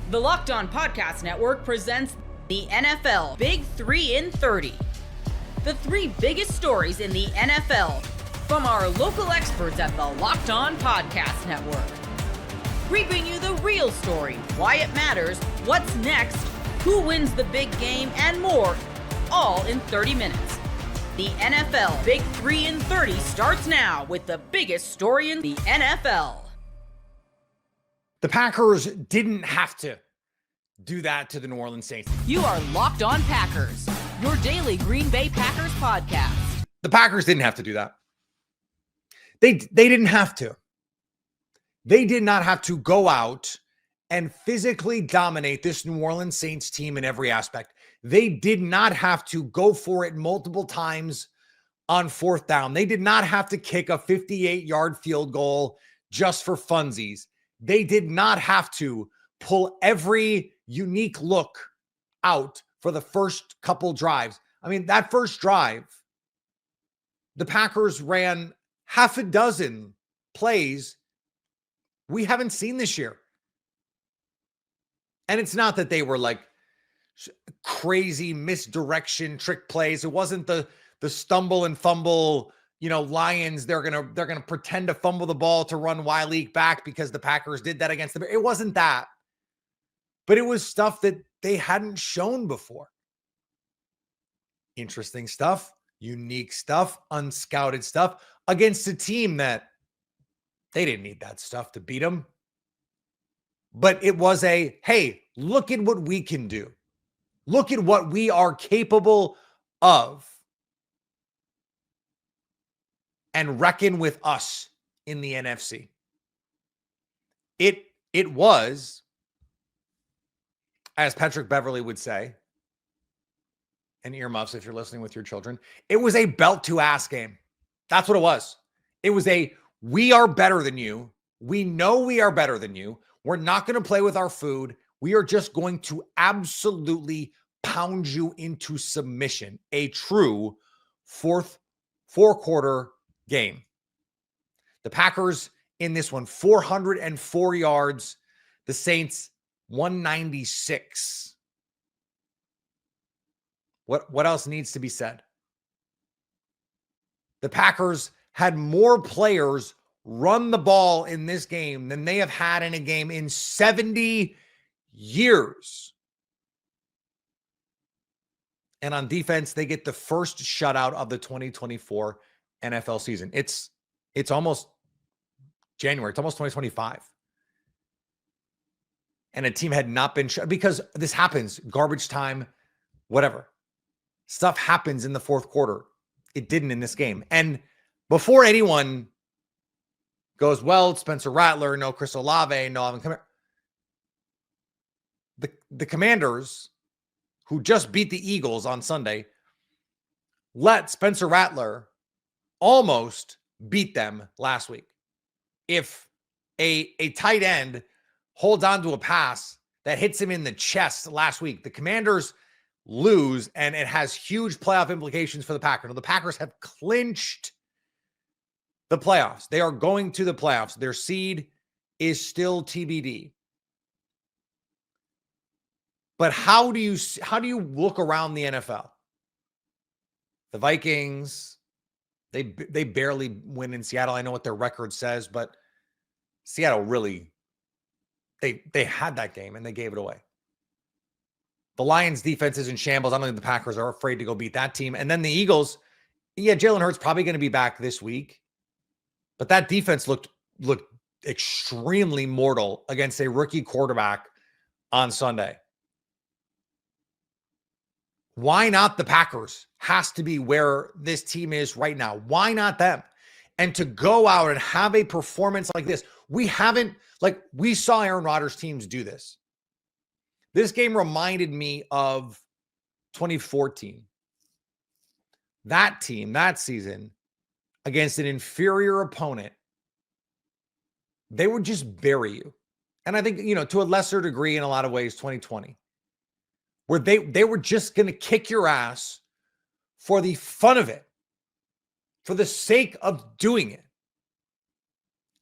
The Locked On Podcast Network presents the NFL Big 3 in 30. The three biggest stories in the NFL from our local experts at the Locked On Podcast Network. We bring you the real story, why it matters, what's next, who wins the big game, and more, all in 30 minutes. The NFL Big 3 in 30 starts now with the biggest story in the NFL. The Packers didn't have to do that to the New Orleans Saints. You are Locked On Packers, your daily Green Bay Packers podcast. The Packers didn't have to do that. They didn't have to. They did not have to go out and physically dominate this New Orleans Saints team in every aspect. They did not have to go for it multiple times on fourth down. They did not have to kick a 58-yard field goal just for funsies. They did not have to pull every unique look out for the first couple drives. I mean, that first drive, the Packers ran half a dozen plays we haven't seen this year. And it's not that they were like crazy misdirection trick plays. It wasn't the stumble and fumble, Lions, they're gonna pretend to fumble the ball to run Y-Leak back because the Packers did that against them. It wasn't that. But it was stuff that they hadn't shown before. Interesting stuff, unique stuff, unscouted stuff against a team that they didn't need that stuff to beat them. But it was hey, look at what we can do. Look at what we are capable of. And reckon with us in the NFC. It was, as Patrick Beverly would say, and earmuffs if you're listening with your children, it was a belt to ass game. That's what it was. It was we are better than you. We know we are better than you. We're not going to play with our food. We are just going to absolutely pound you into submission. A true four-quarter game. The Packers in this one, 404 yards. The Saints, 196. What else needs to be said? The Packers had more players run the ball in this game than they have had in a game in 70 years. And on defense, they get the first shutout of the 2024 NFL season. It's almost January. It's almost 2025. And a team had not been shut because this happens. Garbage time, whatever. Stuff happens in the fourth quarter. It didn't in this game. And before anyone goes, well, Spencer Rattler, no Chris Olave, no Alvin Kamara. The Commanders, who just beat the Eagles on Sunday, let Spencer Rattler almost beat them last week. If a tight end holds on to a pass that hits him in the chest last week, the Commanders lose, and it has huge playoff implications for the Packers. Now, the Packers have clinched the playoffs. They are going to the playoffs. Their seed is still TBD. But how do you look around the NFL? The Vikings, they barely win in Seattle. I know what their record says, but Seattle really, they had that game and they gave it away. The Lions defense is in shambles. I don't think the Packers are afraid to go beat that team. And then the Eagles, Jalen Hurts probably going to be back this week. But that defense looked extremely mortal against a rookie quarterback on Sunday. Why not the Packers? Has to be where this team is right now. Why not them? And to go out and have a performance like this, we saw Aaron Rodgers' teams do this. This game reminded me of 2014. That team, that season, against an inferior opponent, they would just bury you. And I think, to a lesser degree in a lot of ways, 2020, where they were just going to kick your ass for the fun of it, for the sake of doing it.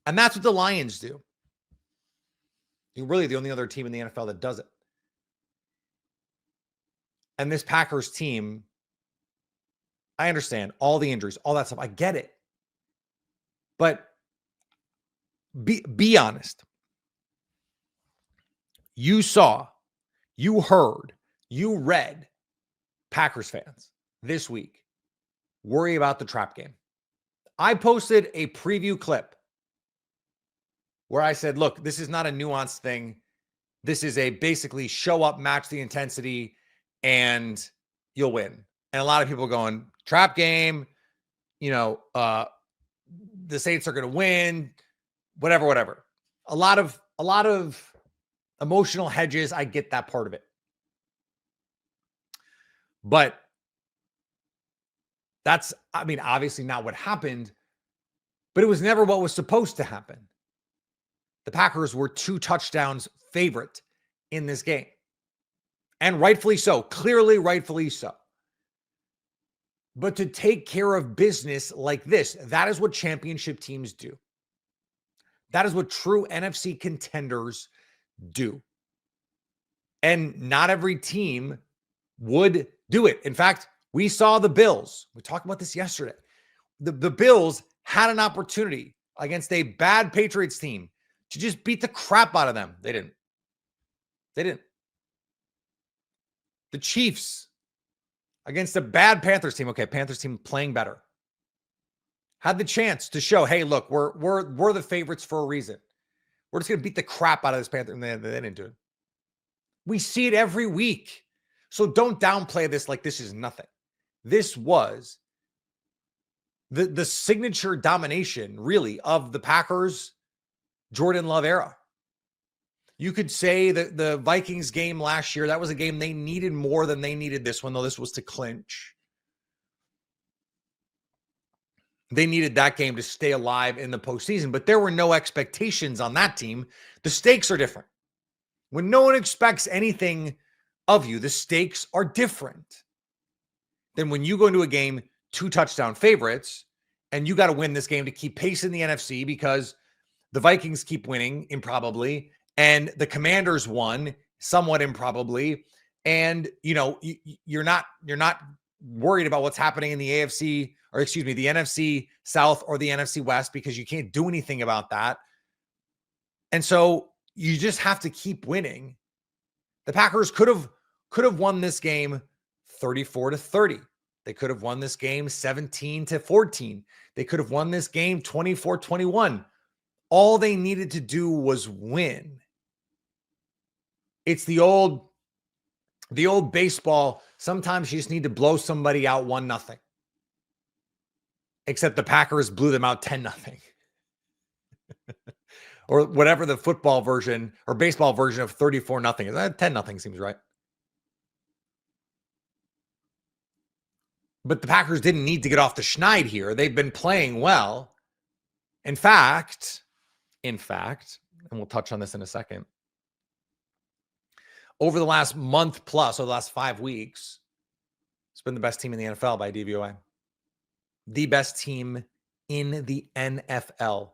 And that's what the Lions do. You're really the only other team in the NFL that does it. And this Packers team, I understand all the injuries, all that stuff. I get it. But be honest. You saw, you heard, you read Packers fans this week worry about the trap game. I posted a preview clip where I said, look, this is not a nuanced thing. This is a basically show up, match the intensity, and you'll win. And a lot of people going, trap game, the Saints are going to win, whatever. A lot of emotional hedges. I get that part of it. But that's, obviously not what happened, but it was never what was supposed to happen. The Packers were 2 touchdowns favorite in this game. And rightfully so, clearly rightfully so. But to take care of business like this, that is what championship teams do. That is what true NFC contenders do. And not every team would do it. In fact, we saw the Bills. We talked about this yesterday. The Bills had an opportunity against a bad Patriots team to just beat the crap out of them. They didn't. The Chiefs against a bad Panthers team. Okay, Panthers team playing better. Had the chance to show, hey, look, we're the favorites for a reason. We're just going to beat the crap out of this Panther. And they didn't do it. We see it every week. So don't downplay this like this is nothing. This was the signature domination, really, of the Packers Jordan Love era. You could say that the Vikings game last year, that was a game they needed more than they needed this one, though this was to clinch. They needed that game to stay alive in the postseason, but there were no expectations on that team. The stakes are different. When no one expects anything of you, the stakes are different than when you go into a game 2 touchdown favorites and you got to win this game to keep pace in the NFC because the Vikings keep winning improbably and the Commanders won somewhat improbably. And, you're not worried about what's happening in the the NFC South or the NFC West because you can't do anything about that. And so you just have to keep winning. The Packers could have won this game 34-30. They could have won this game 17-14. They could have won this game 24-21. All they needed to do was win. It's the old baseball. Sometimes you just need to blow somebody out 1-0. Except the Packers blew them out 10-0. Or whatever the football version or baseball version of 34-0 is. 10-0 seems right. But the Packers didn't need to get off the schneid here. They've been playing well. In fact, and we'll touch on this in a second, over the last month plus, or the last 5 weeks, it's been the best team in the NFL by DVOA. The best team in the NFL.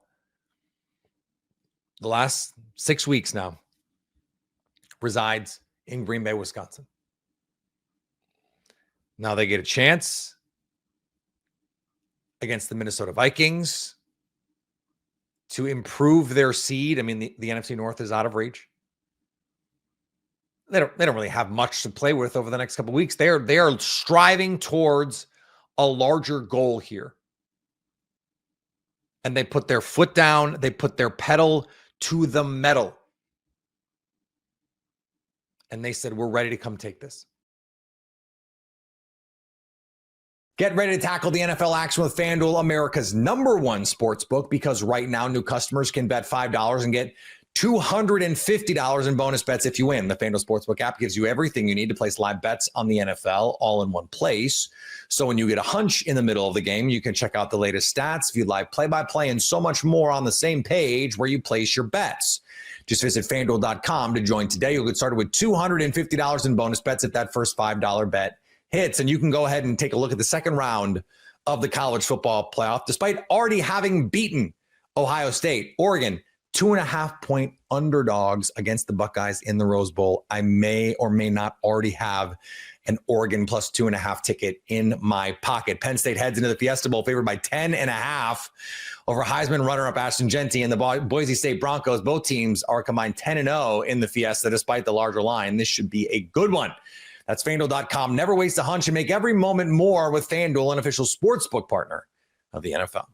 The last 6 weeks now resides in Green Bay, Wisconsin. Now they get a chance against the Minnesota Vikings to improve their seed. The NFC North is out of reach. They don't really have much to play with over the next couple of weeks. They are striving towards a larger goal here. And they put their foot down. They put their pedal to the metal. And they said, we're ready to come take this. Get ready to tackle the NFL action with FanDuel, America's number one sportsbook, because right now new customers can bet $5 and get $250 in bonus bets if you win. The FanDuel Sportsbook app gives you everything you need to place live bets on the NFL all in one place. So when you get a hunch in the middle of the game, you can check out the latest stats, view live play-by-play, and so much more on the same page where you place your bets. Just visit FanDuel.com to join today. You'll get started with $250 in bonus bets if that first $5 bet hits. And you can go ahead and take a look at the second round of the college football playoff. Despite already having beaten Ohio State, Oregon, 2.5-point underdogs against the Buckeyes in the Rose Bowl. I may or may not already have an Oregon plus 2.5 ticket in my pocket. Penn State heads into the Fiesta Bowl favored by 10.5 over Heisman runner-up Ashton Genty and the Boise State Broncos. Both teams are combined 10-0 in the Fiesta despite the larger line. This should be a good one. That's FanDuel.com. Never waste a hunch and make every moment more with FanDuel, an official sportsbook partner of the NFL.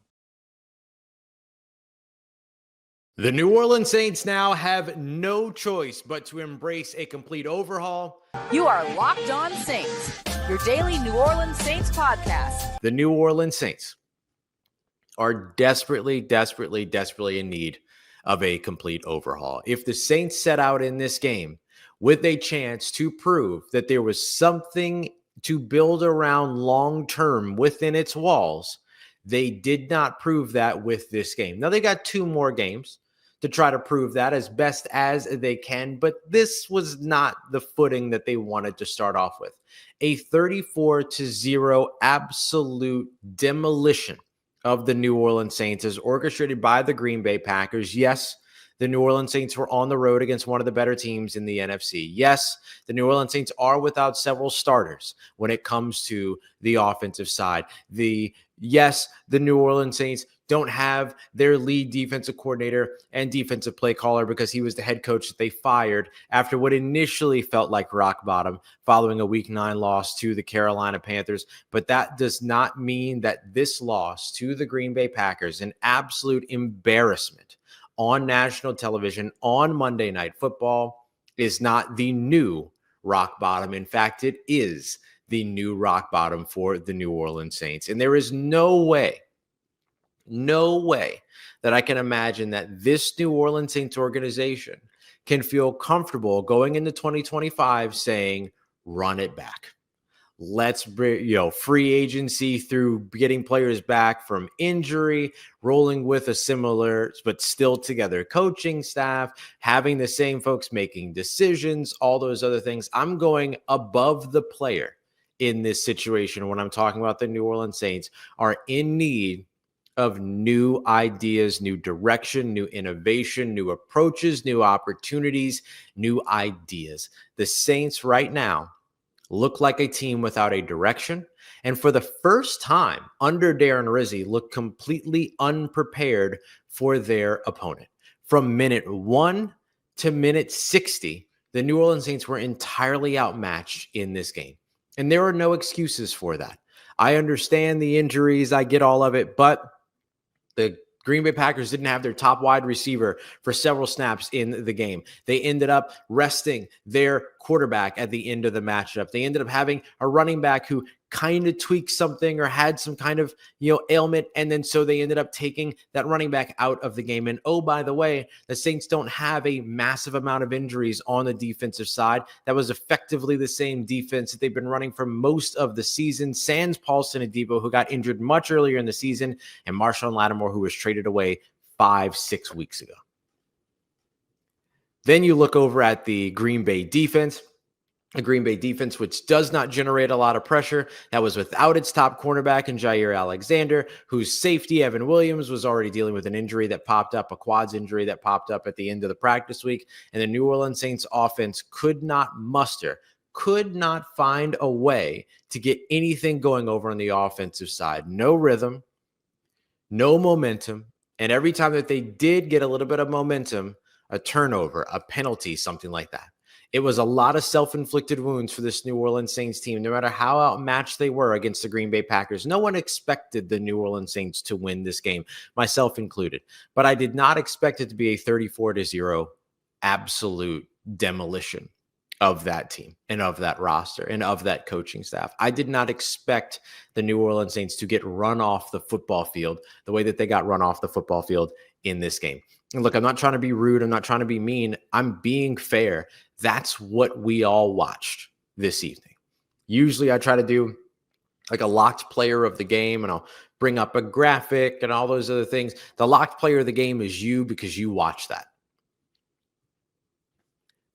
The New Orleans Saints now have no choice but to embrace a complete overhaul. You are Locked On Saints, your daily New Orleans Saints podcast. The New Orleans Saints are desperately in need of a complete overhaul. If the Saints set out in this game with a chance to prove that there was something to build around long-term within its walls, they did not prove that with this game. Now, they got 2 more games to try to prove that as best as they can, but this was not the footing that they wanted to start off with. A 34-0 absolute demolition of the New Orleans Saints is orchestrated by the Green Bay Packers. Yes, the New Orleans Saints were on the road against one of the better teams in the NFC. Yes, the New Orleans Saints are without several starters when it comes to the offensive side. Yes, the New Orleans Saints don't have their lead defensive coordinator and defensive play caller because he was the head coach that they fired after what initially felt like rock bottom following a Week 9 loss to the Carolina Panthers. But that does not mean that this loss to the Green Bay Packers, an absolute embarrassment on national television on Monday Night Football, is not the new rock bottom. In fact, it is the new rock bottom for the New Orleans Saints. And there is no way that I can imagine that this New Orleans Saints organization can feel comfortable going into 2025 saying, run it back. Let's bring, free agency through getting players back from injury, rolling with a similar but still together coaching staff, having the same folks making decisions, all those other things. I'm going above the player in this situation when I'm talking about the New Orleans Saints are in need of new ideas, new direction, new innovation, new approaches, new opportunities, new ideas. The Saints right now look like a team without a direction, and for the first time under Darren Rizzi, look completely unprepared for their opponent. From minute 1 to minute 60, the New Orleans Saints were entirely outmatched in this game, and there are no excuses for that. I understand the injuries, I get all of it, but the Green Bay Packers didn't have their top wide receiver for several snaps in the game. They ended up resting their quarterback at the end of the matchup. They ended up having a running back who kind of tweaked something or had some kind of, ailment. And then so they ended up taking that running back out of the game. And oh, by the way, the Saints don't have a massive amount of injuries on the defensive side. That was effectively the same defense that they've been running for most of the season. Sans Paulson Adebo, who got injured much earlier in the season, and Marshawn Lattimore, who was traded away 5-6 weeks ago. Then you look over at the Green Bay defense. A Green Bay defense, which does not generate a lot of pressure. That was without its top cornerback in Jair Alexander, whose safety, Evan Williams, was already dealing with an injury that popped up, a quads injury that popped up at the end of the practice week. And the New Orleans Saints offense could not find a way to get anything going over on the offensive side. No rhythm, no momentum. And every time that they did get a little bit of momentum, a turnover, a penalty, something like that. It was a lot of self-inflicted wounds for this New Orleans Saints team, no matter how outmatched they were against the Green Bay Packers. No one expected the New Orleans Saints to win this game, myself included. But I did not expect it to be a 34-0 absolute demolition of that team and of that roster and of that coaching staff. I did not expect the New Orleans Saints to get run off the football field the way that they got run off the football field in this game. And look, I'm not trying to be rude. I'm not trying to be mean. I'm being fair. That's what we all watched this evening. Usually I try to do like a locked player of the game, and I'll bring up a graphic and all those other things. The locked player of the game is you because you watch that.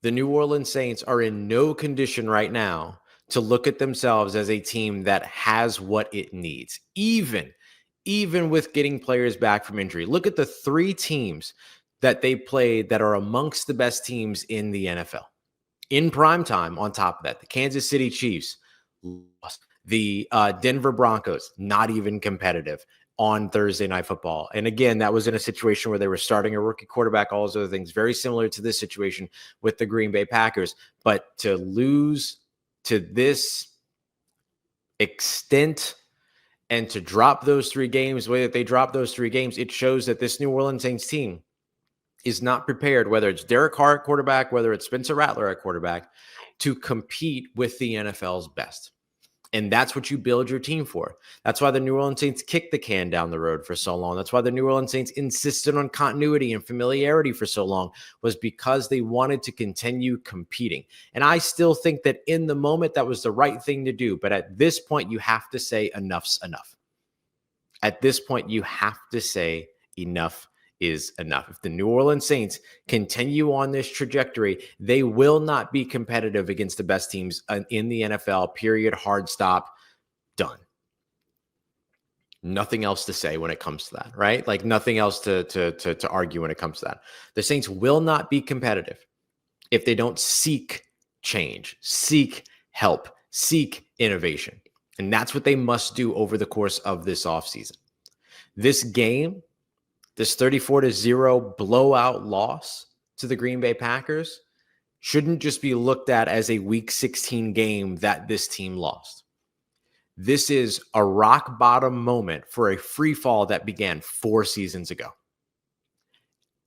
The New Orleans Saints are in no condition right now to look at themselves as a team that has what it needs, even with getting players back from injury. Look at the 3 teams that they played that are amongst the best teams in the NFL. In prime time, on top of that, the Kansas City Chiefs lost. The Denver Broncos, not even competitive on Thursday Night Football. And again, that was in a situation where they were starting a rookie quarterback, all those other things, very similar to this situation with the Green Bay Packers. But to lose to this extent and to drop those 3 games, the way that they dropped those 3 games, it shows that this New Orleans Saints team is not prepared, whether it's Derek Carr at quarterback, whether it's Spencer Rattler at quarterback, to compete with the NFL's best. And that's what you build your team for. That's why the New Orleans Saints kicked the can down the road for so long. That's why the New Orleans Saints insisted on continuity and familiarity for so long, was because they wanted to continue competing. And I still think that in the moment, that was the right thing to do. But at this point, you have to say enough's enough. At this point, you have to say enough is enough. If the New Orleans Saints continue on this trajectory, they will not be competitive against the best teams in the NFL, period, hard stop, done. Nothing else to say when it comes to that, right? Like nothing else to argue when it comes to that. The Saints will not be competitive if they don't seek change, seek help, seek innovation. And that's what they must do over the course of this offseason. This game, this 34-0 blowout loss to the Green Bay Packers, shouldn't just be looked at as a Week 16 game that this team lost. This is a rock bottom moment for a free fall that began 4 seasons ago.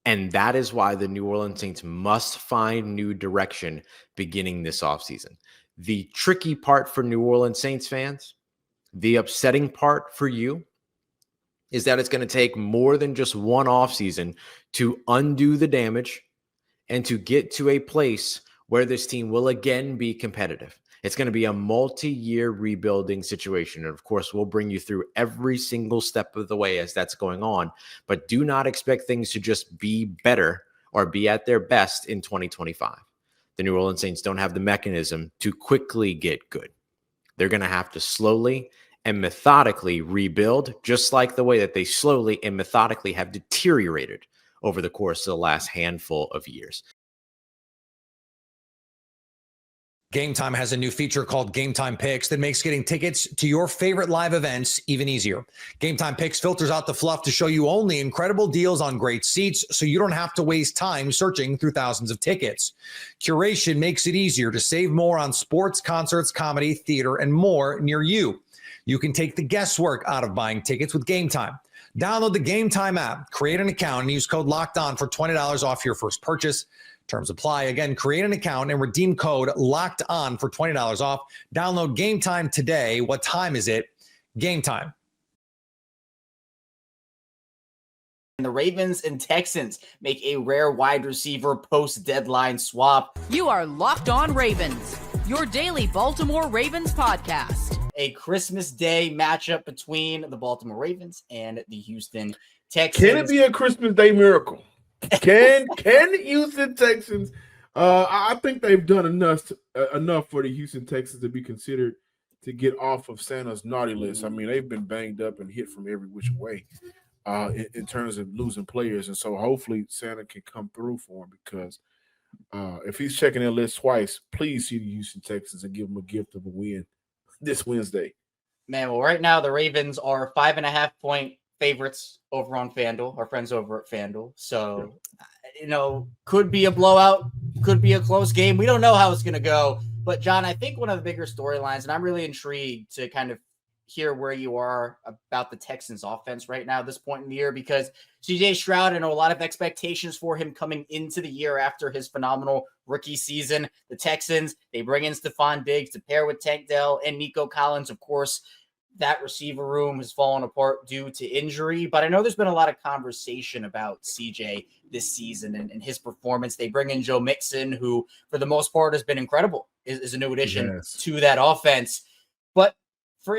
And that is why the New Orleans Saints must find new direction beginning this offseason. The tricky part for New Orleans Saints fans, the upsetting part for you, is that it's going to take more than just one offseason to undo the damage and to get to a place where this team will again be competitive. It's going to be a multi-year rebuilding situation. And of course, we'll bring you through every single step of the way as that's going on. But do not expect things to just be better or be at their best in 2025. The New Orleans Saints don't have the mechanism to quickly get good. They're going to have to slowly and methodically rebuild, just like the way that they slowly and methodically have deteriorated over the course of the last handful of years. Gametime has a new feature called Gametime Picks that makes getting tickets to your favorite live events even easier. Gametime Picks filters out the fluff to show you only incredible deals on great seats, so you don't have to waste time searching through thousands of tickets. Curation makes it easier to save more on sports, concerts, comedy, theater, and more near you. You can take the guesswork out of buying tickets with Gametime. Download the Gametime app, create an account, and use code LOCKEDON for $20 off your first purchase. Terms apply. Again, create an account and redeem code LOCKEDON for $20 off. Download Gametime today. What time is it? Gametime. And the Ravens and Texans make a rare wide receiver post-deadline swap. You are Locked On Ravens, your daily Baltimore Ravens podcast. A Christmas Day matchup between the Baltimore Ravens and the Houston Texans. Can it be a Christmas Day miracle? Can the Houston Texans? I think they've done enough for the Houston Texans to be considered to get off of Santa's naughty list. I mean, they've been banged up and hit from every which way in terms of losing players, and so hopefully Santa can come through for him, because if he's checking their list twice, please see the Houston Texans and give them a gift of a win this Wednesday. Man, well, right now the Ravens are 5.5-point favorites over on FanDuel, our friends over at FanDuel. So, could be a blowout, could be a close game. We don't know how it's going to go. But, John, I think one of the bigger storylines, and I'm really intrigued to kind of hear where you are about the Texans offense right now at this point in the year, because CJ Stroud, I know a lot of expectations for him coming into the year after his phenomenal rookie season. The Texans, they bring in Stephon Diggs to pair with Tank Dell and Nico Collins. Of course, that receiver room has fallen apart due to injury, but I know there's been a lot of conversation about CJ this season and his performance. They bring in Joe Mixon, who for the most part has been incredible, is a new addition to that offense. But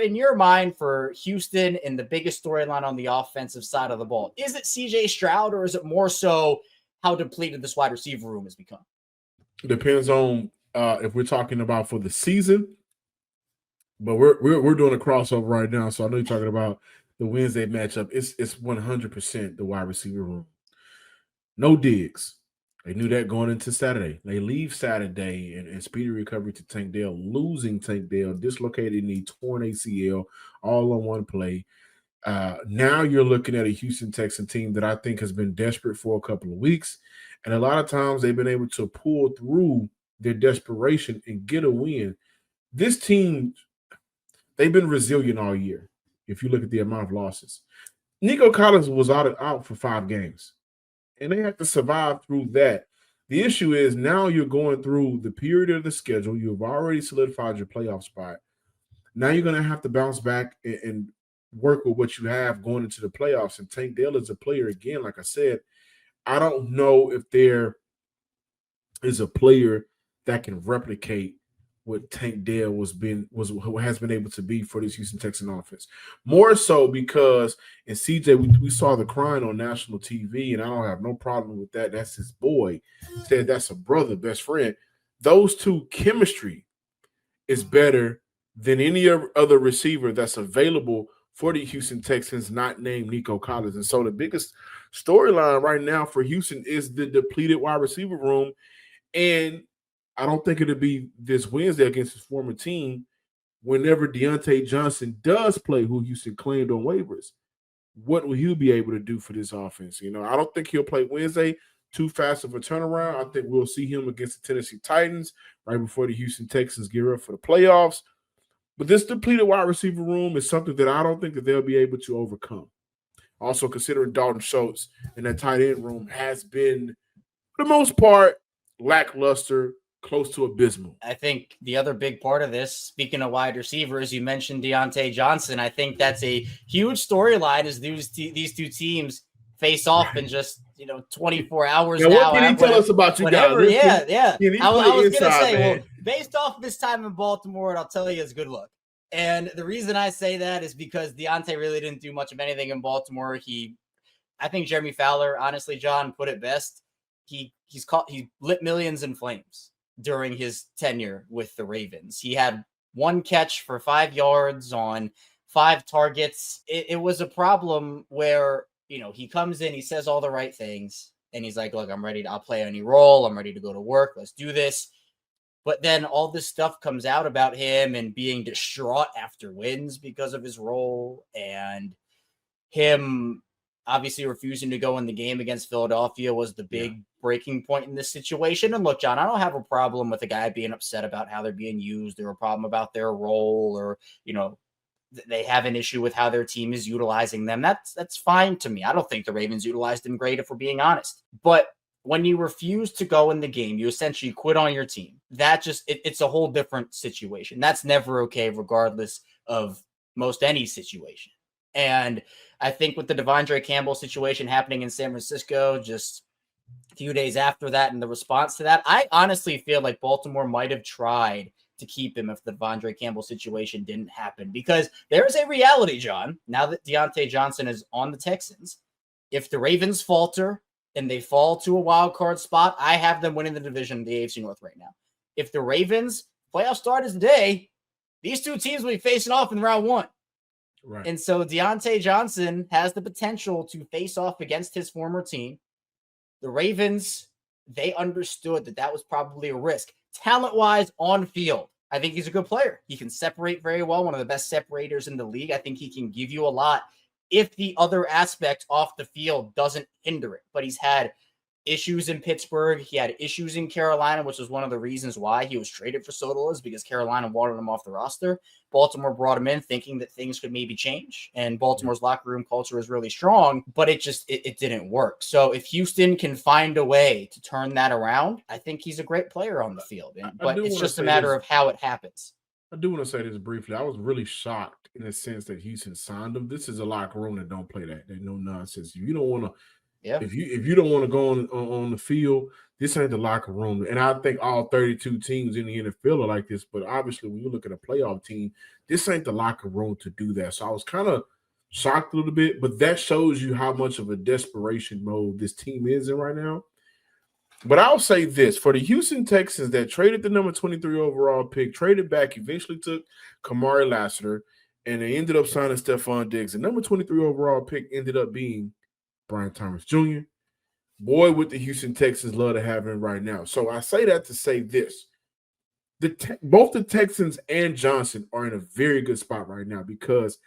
in your mind, for Houston and the biggest storyline on the offensive side of the ball, is it CJ Stroud, or is it more so how depleted this wide receiver room has become? It depends on if we're talking about for the season. But we're doing a crossover right now, so I know you're talking about the Wednesday matchup. It's 100% the wide receiver room. No Diggs. They knew that going into Saturday. They leave Saturday and speedy recovery to Tank Dell, losing Tank Dell, dislocated knee, torn ACL, all on one play. Now you're looking at a Houston Texan team that I think has been desperate for a couple of weeks. And a lot of times they've been able to pull through their desperation and get a win. This team, they've been resilient all year if you look at the amount of losses. Nico Collins was out for 5 games. And they have to survive through that. The issue is now you're going through the period of the schedule. You've already solidified your playoff spot. Now you're going to have to bounce back and work with what you have going into the playoffs. And Tank Dell is a player, again, like I said, I don't know if there is a player that can replicate what Tank Dell has been able to be for this Houston Texan offense. More so because in CJ, we saw the crying on national TV, and I don't have no problem with that. That's his boy. Said that's a brother, best friend. Those two chemistry is better than any other receiver that's available for the Houston Texans, not named Nico Collins. And so the biggest storyline right now for Houston is the depleted wide receiver room. And I don't think it'll be this Wednesday against his former team whenever Diontae Johnson does play, who Houston claimed on waivers. What will he be able to do for this offense? You know, I don't think he'll play Wednesday. Too fast of a turnaround. I think we'll see him against the Tennessee Titans right before the Houston Texans gear up for the playoffs. But this depleted wide receiver room is something that I don't think that they'll be able to overcome. Also, considering Dalton Schultz and that tight end room has been, for the most part, lackluster, close to abysmal. I think the other big part of this, speaking of wide receivers, you mentioned Deontay Johnson. I think that's a huge storyline as these two teams face off in just 24 hours now. What can he tell us about you guys? Yeah. I was going to say, man. well, based off of his time in Baltimore, and I'll tell you, it's good luck. And the reason I say that is because Deontay really didn't do much of anything in Baltimore. I think Jeremy Fowler, honestly, John, put it best. He lit millions in flames during his tenure with the Ravens. He had 1 catch for 5 yards on 5 targets. It was a problem where, he comes in, he says all the right things, and he's like, look, I'm ready. I'll play any role. I'm ready to go to work. Let's do this. But then all this stuff comes out about him and being distraught after wins because of his role, and him obviously refusing to go in the game against Philadelphia was the big breaking point in this situation. And look, John, I don't have a problem with a guy being upset about how they're being used or a problem about their role, or, they have an issue with how their team is utilizing them. That's fine to me. I don't think the Ravens utilized them great, if we're being honest. But when you refuse to go in the game, you essentially quit on your team. That it's a whole different situation. That's never okay, regardless of most any situation. And I think with the Devondre Campbell situation happening in San Francisco, just a few days after that and the response to that, I honestly feel like Baltimore might have tried to keep him if the Devondre Campbell situation didn't happen. Because there's a reality, John, now that Diontae Johnson is on the Texans, if the Ravens falter and they fall to a wild card spot, I have them winning the division, the AFC North right now. If the Ravens playoff start is today, these two teams will be facing off in round 1. Right. And so Diontae Johnson has the potential to face off against his former team. The Ravens, they understood that was probably a risk. Talent-wise, on field, I think he's a good player. He can separate very well, one of the best separators in the league. I think he can give you a lot if the other aspect off the field doesn't hinder it. But he's had issues in Pittsburgh. He had issues in Carolina, which was one of the reasons why he was traded for Soto, is because Carolina wanted him off the roster. Baltimore brought him in thinking that things could maybe change, and Baltimore's locker room culture is really strong, but it didn't work. So if Houston can find a way to turn that around, I think he's a great player on the field. But it's just a matter of how it happens. I do want to say this briefly. I was really shocked in the sense that Houston signed him. This is a locker room that don't play that. There's no nonsense. If you don't want to, if you don't want to go on the field, this ain't the locker room. And I think all 32 teams in the NFL are like this. But obviously, when you look at a playoff team, this ain't the locker room to do that. So I was kind of shocked a little bit. But that shows you how much of a desperation mode this team is in right now. But I'll say this, for the Houston Texans that traded the number 23 overall pick, traded back, eventually took Kamari Lassiter, and they ended up signing Stephon Diggs. The number 23 overall pick ended up being Brian Thomas Jr., boy, would the Houston Texans love to have him right now. So I say that to say this. Both the Texans and Johnson are in a very good spot right now because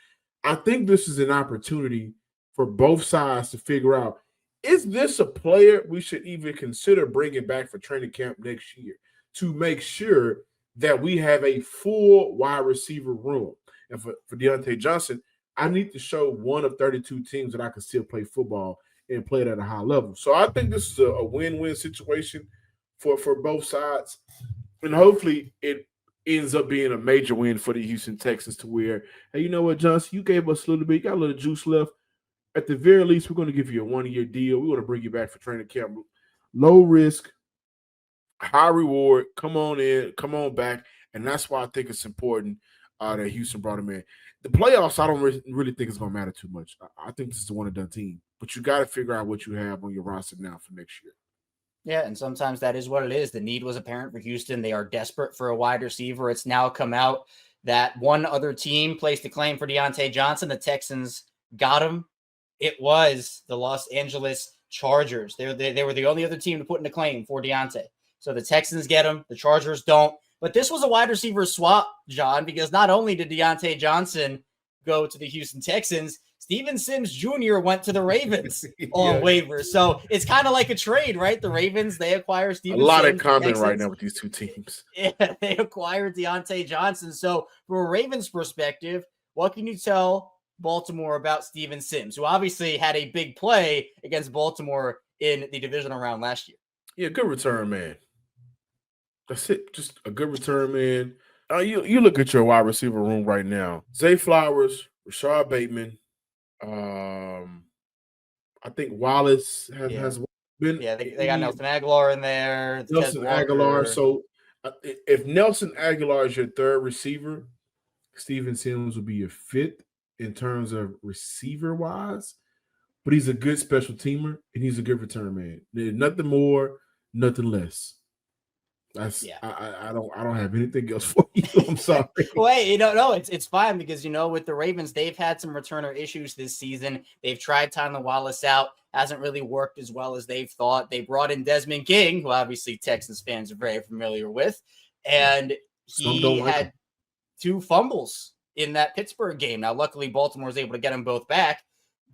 I think this is an opportunity for both sides to figure out, is this a player we should even consider bringing back for training camp next year to make sure that we have a full wide receiver room? And for Diontae Johnson, I need to show one of 32 teams that I can still play football and play it at a high level. So I think this is a win-win situation for both sides. And hopefully it ends up being a major win for the Houston Texans to where, hey, you know what, Johnson, you gave us a little bit, you got a little juice left. At the very least, we're going to give you a 1-year deal. We want to bring you back for training camp. Low risk, high reward. Come on in, come on back. And that's why I think it's important that Houston brought him in. The playoffs, I don't really think it's going to matter too much. I think this is a one-and-done team. But you got to figure out what you have on your roster now for next year. Yeah, and sometimes that is what it is. The need was apparent for Houston. They are desperate for a wide receiver. It's now come out that one other team placed a claim for Deontay Johnson. The Texans got him. It was the Los Angeles Chargers. They were the only other team to put in a claim for Deontay. So the Texans get him. The Chargers don't. But this was a wide receiver swap, John, because not only did Deontay Johnson go to the Houston Texans, Steven Sims Jr. went to the Ravens on waivers. So it's kind of like a trade, right? The Ravens, they acquire Steven Sims. A lot in common right now with these two teams. Yeah, they acquired Deontay Johnson. So from a Ravens perspective, what can you tell Baltimore about Steven Sims, who obviously had a big play against Baltimore in the divisional round last year? Yeah, good return, man. That's it. Just a good return, man. You look at your wide receiver room right now. Zay Flowers, Rashad Bateman. I think Wallace has been. Yeah, they got Nelson Aguilar in there. Nelson Aguilar. So if Nelson Aguilar is your third receiver, Steven Sims will be your fifth in terms of receiver wise. But he's a good special teamer and he's a good return man. There's nothing more, nothing less. I don't have anything else for you. I'm sorry. Wait, no, it's fine because with the Ravens, they've had some returner issues this season. They've tried Tylan Wallace out, hasn't really worked as well as they've thought. They brought in Desmond King, who obviously Texans fans are very familiar with, and he had 2 fumbles in that Pittsburgh game. Now, luckily, Baltimore was able to get them both back,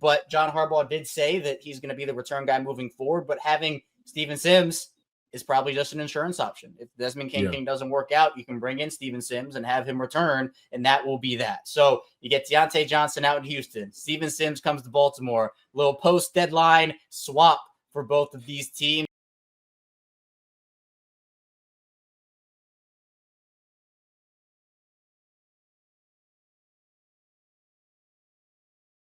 but John Harbaugh did say that he's going to be the return guy moving forward. But having Steven Sims is probably just an insurance option. If Desmond King doesn't work out, you can bring in Steven Sims and have him return, and that will be that. So you get Diontae Johnson out in Houston. Steven Sims comes to Baltimore. Little post-deadline swap for both of these teams.